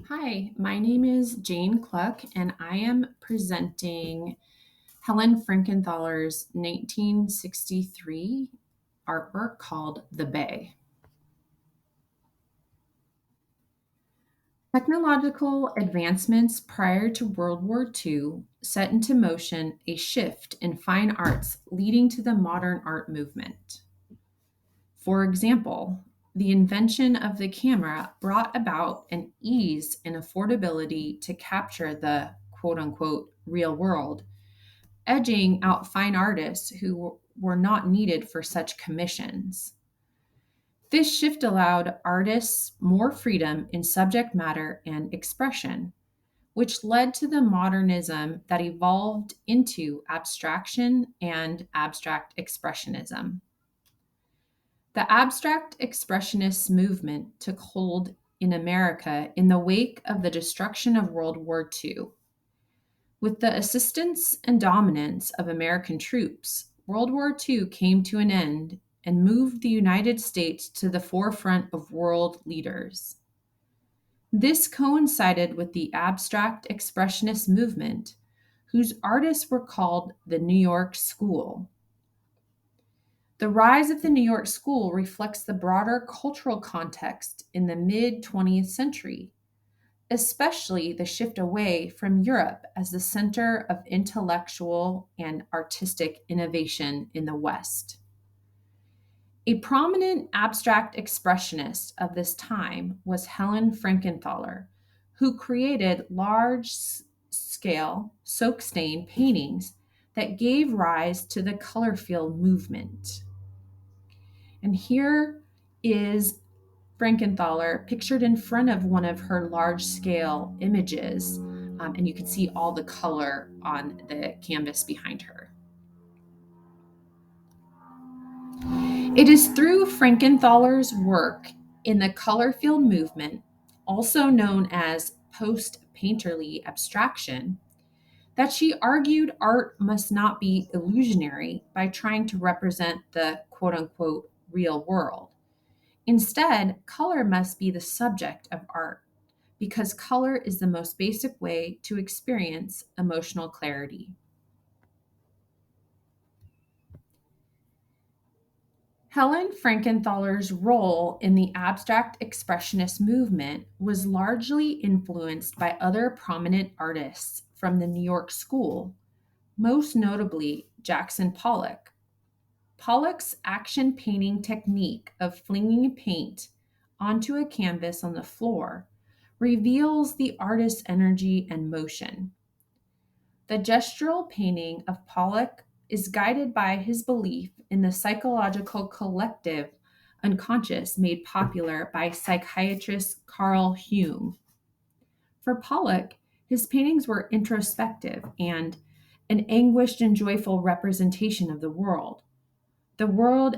Hi, my name is Jane Cluck, and I am presenting Helen Frankenthaler's 1963 artwork called The Bay. Technological advancements prior to World War II set into motion a shift in fine arts leading to the modern art movement. For example, the invention of the camera brought about an ease and affordability to capture the quote unquote real world, edging out fine artists who were not needed for such commissions. This shift allowed artists more freedom in subject matter and expression, which led to the modernism that evolved into abstraction and abstract expressionism. The abstract expressionist movement took hold in America in the wake of the destruction of World War II. With the assistance and dominance of American troops, World War II came to an end and moved the United States to the forefront of world leaders. This coincided with the abstract expressionist movement, whose artists were called the New York School. The rise of the New York School reflects the broader cultural context in the mid 20th century, especially the shift away from Europe as the center of intellectual and artistic innovation in the West. A prominent abstract expressionist of this time was Helen Frankenthaler, who created large scale soak stain paintings that gave rise to the color field movement. And here is Frankenthaler pictured in front of one of her large scale images. And you can see all the color on the canvas behind her. It is through Frankenthaler's work in the color field movement, also known as post painterly abstraction, that she argued art must not be illusionary by trying to represent the quote unquote real world. Instead, color must be the subject of art because color is the most basic way to experience emotional clarity. Helen Frankenthaler's role in the abstract expressionist movement was largely influenced by other prominent artists from the New York School, most notably Jackson Pollock. Pollock's action painting technique of flinging paint onto a canvas on the floor reveals the artist's energy and motion. The gestural painting of Pollock is guided by his belief in the psychological collective unconscious made popular by psychiatrist Carl Jung. For Pollock, his paintings were introspective and an anguished and joyful representation of the world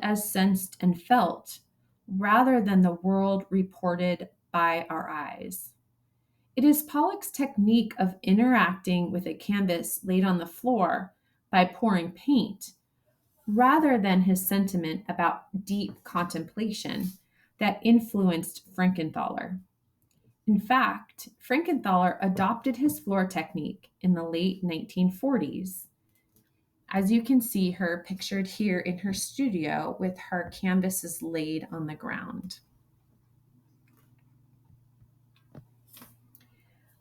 as sensed and felt, rather than the world reported by our eyes. It is Pollock's technique of interacting with a canvas laid on the floor by pouring paint, rather than his sentiment about deep contemplation, that influenced Frankenthaler. In fact, Frankenthaler adopted his floor technique in the late 1940s. As you can see her pictured here in her studio with her canvases laid on the ground.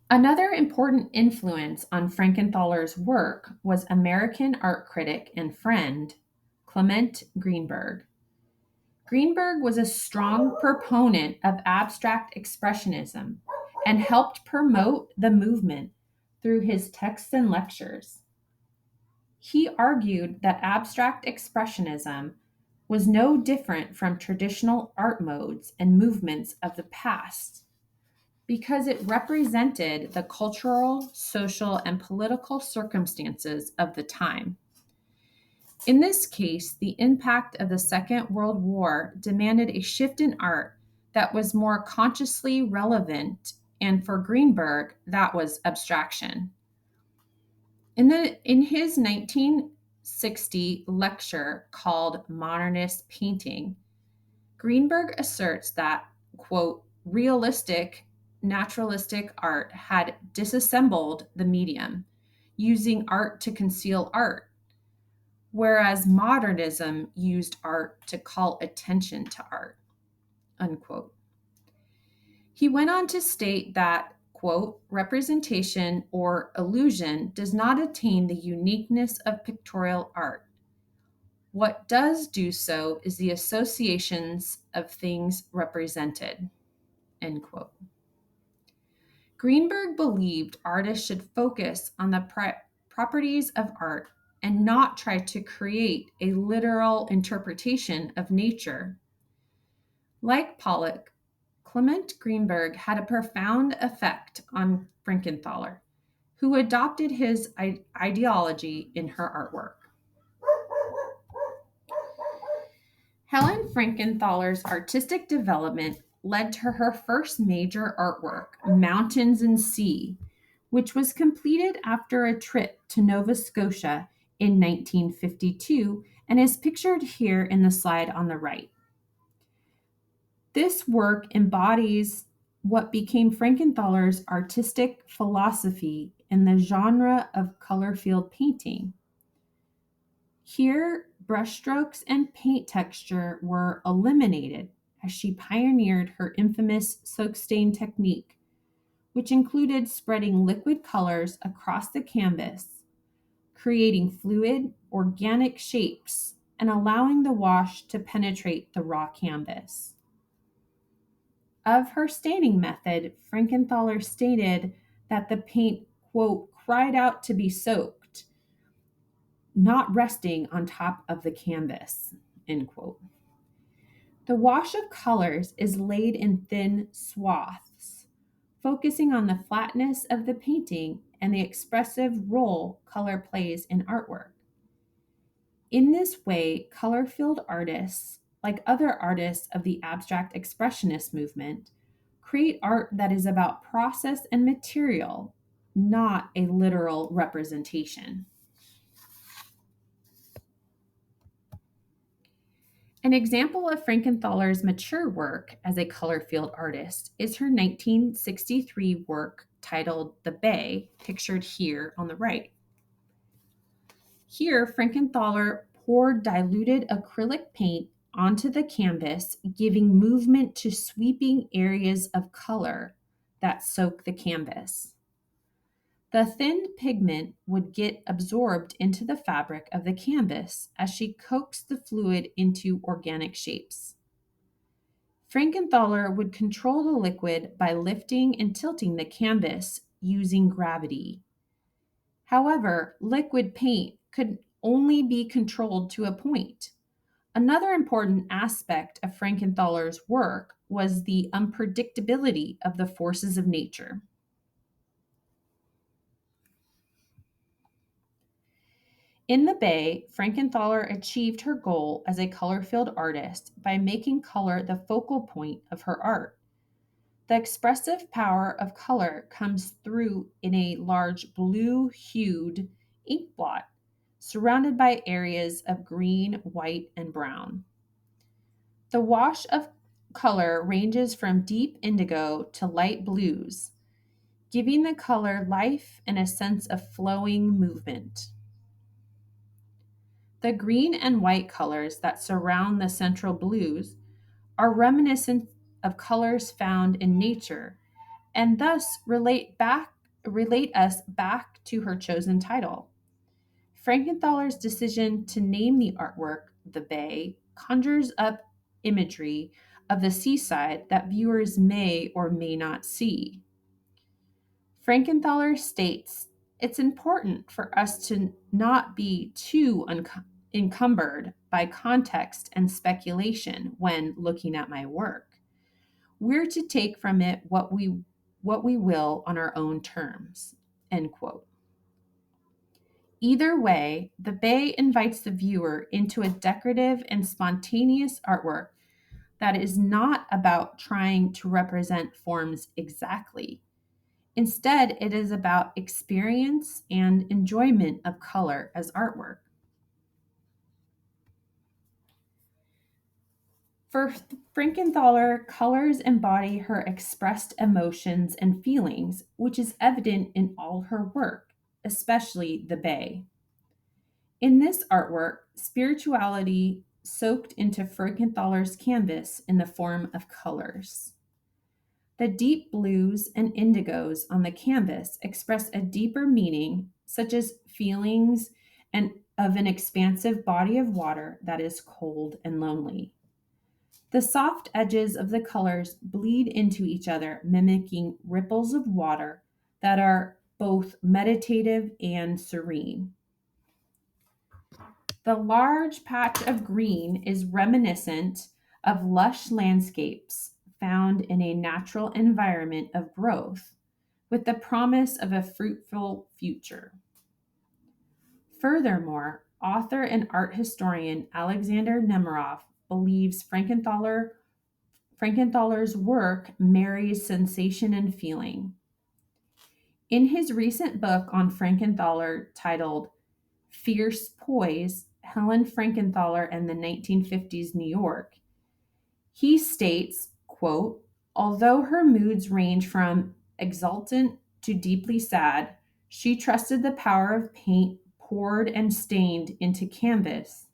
Another important influence on Frankenthaler's work was American art critic and friend Clement Greenberg. Greenberg was a strong proponent of abstract expressionism and helped promote the movement through his texts and lectures. He argued that abstract expressionism was no different from traditional art modes and movements of the past because it represented the cultural, social, and political circumstances of the time. In this case, the impact of the Second World War demanded a shift in art that was more consciously relevant, and for Greenberg, that was abstraction. In his 1960 lecture called Modernist Painting, Greenberg asserts that, quote, realistic, naturalistic art had disassembled the medium, using art to conceal art, whereas modernism used art to call attention to art, unquote. He went on to state that, quote, representation or illusion does not attain the uniqueness of pictorial art. What does do so is the associations of things represented, end quote. Greenberg believed artists should focus on the properties of art and not try to create a literal interpretation of nature. Like Pollock, Clement Greenberg had a profound effect on Frankenthaler, who adopted his ideology in her artwork. Helen Frankenthaler's artistic development led to her first major artwork, Mountains and Sea, which was completed after a trip to Nova Scotia in 1952 and is pictured here in the slide on the right. This work embodies what became Frankenthaler's artistic philosophy in the genre of color field painting. Here, brushstrokes and paint texture were eliminated as she pioneered her infamous soak stain technique, which included spreading liquid colors across the canvas, creating fluid, organic shapes, and allowing the wash to penetrate the raw canvas. Of her staining method, Frankenthaler stated that the paint, quote, cried out to be soaked, not resting on top of the canvas, end quote. The wash of colors is laid in thin swaths, focusing on the flatness of the painting and the expressive role color plays in artwork. In this way, color-filled artists, like other artists of the abstract expressionist movement, create art that is about process and material, not a literal representation. An example of Frankenthaler's mature work as a color field artist is her 1963 work titled The Bay, pictured here on the right. Here, Frankenthaler poured diluted acrylic paint onto the canvas, giving movement to sweeping areas of color that soak the canvas. The thinned pigment would get absorbed into the fabric of the canvas as she coaxed the fluid into organic shapes. Frankenthaler would control the liquid by lifting and tilting the canvas using gravity. However, liquid paint could only be controlled to a point. Another important aspect of Frankenthaler's work was the unpredictability of the forces of nature. In the Bay, Frankenthaler achieved her goal as a color-filled artist by making color the focal point of her art. The expressive power of color comes through in a large blue-hued ink blot, surrounded by areas of green, white, and brown. The wash of color ranges from deep indigo to light blues, giving the color life and a sense of flowing movement. The green and white colors that surround the central blues are reminiscent of colors found in nature and thus relate us back to her chosen title. Frankenthaler's decision to name the artwork The Bay conjures up imagery of the seaside that viewers may or may not see. Frankenthaler states, "It's important for us to not be too encumbered by context and speculation when looking at my work. We're to take from it what we will on our own terms," end quote. Either way, The Bay invites the viewer into a decorative and spontaneous artwork that is not about trying to represent forms exactly. Instead, it is about experience and enjoyment of color as artwork. For Frankenthaler, colors embody her expressed emotions and feelings, which is evident in all her work, especially the bay. In this artwork, spirituality soaked into Frankenthaler's canvas in the form of colors. The deep blues and indigos on the canvas express a deeper meaning, such as feelings and of an expansive body of water that is cold and lonely. The soft edges of the colors bleed into each other, mimicking ripples of water that are both meditative and serene. The large patch of green is reminiscent of lush landscapes found in a natural environment of growth, with the promise of a fruitful future. Furthermore, author and art historian Alexander Nemerov believes Frankenthaler's work marries sensation and feeling. In his recent book on Frankenthaler titled Fierce Poise, Helen Frankenthaler and the 1950s New York, he states, quote, although her moods range from exultant to deeply sad, she trusted the power of paint poured and stained into canvas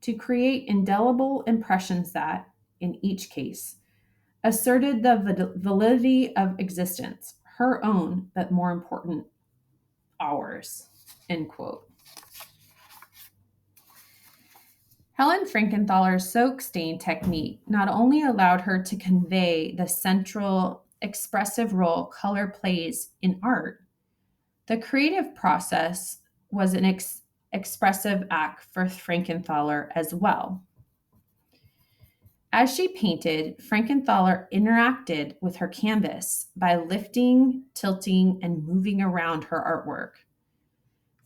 to create indelible impressions that, in each case, asserted the validity of existence, her own, but more important, ours, end quote. Helen Frankenthaler's soak stain technique not only allowed her to convey the central expressive role color plays in art, the creative process was an expressive act for Frankenthaler as well. As she painted, Frankenthaler interacted with her canvas by lifting, tilting, and moving around her artwork.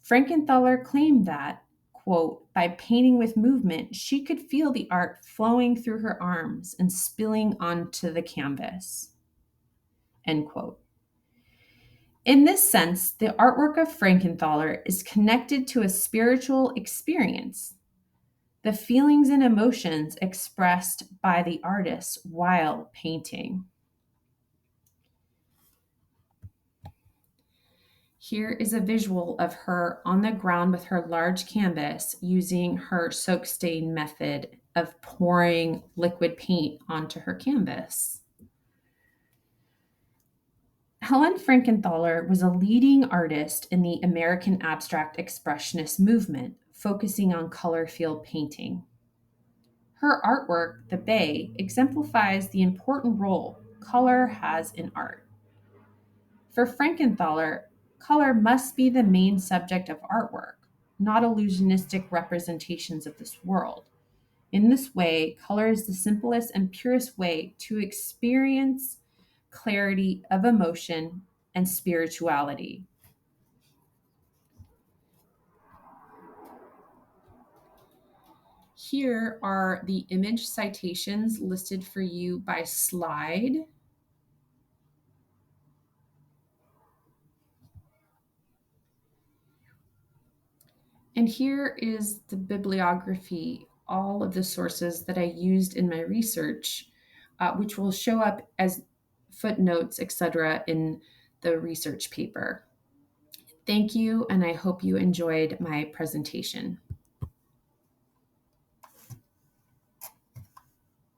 Frankenthaler claimed that, quote, by painting with movement, she could feel the art flowing through her arms and spilling onto the canvas, end quote. In this sense, the artwork of Frankenthaler is connected to a spiritual experience, the feelings and emotions expressed by the artist while painting. Here is a visual of her on the ground with her large canvas using her soak stain method of pouring liquid paint onto her canvas. Helen Frankenthaler was a leading artist in the American abstract expressionist movement, focusing on color field painting. Her artwork, The Bay, exemplifies the important role color has in art. For Frankenthaler, color must be the main subject of artwork, not illusionistic representations of this world. In this way, color is the simplest and purest way to experience clarity of emotion and spirituality. Here are the image citations listed for you by slide. And here is the bibliography, all of the sources that I used in my research, which will show up as footnotes, etc., in the research paper. Thank you, and I hope you enjoyed my presentation.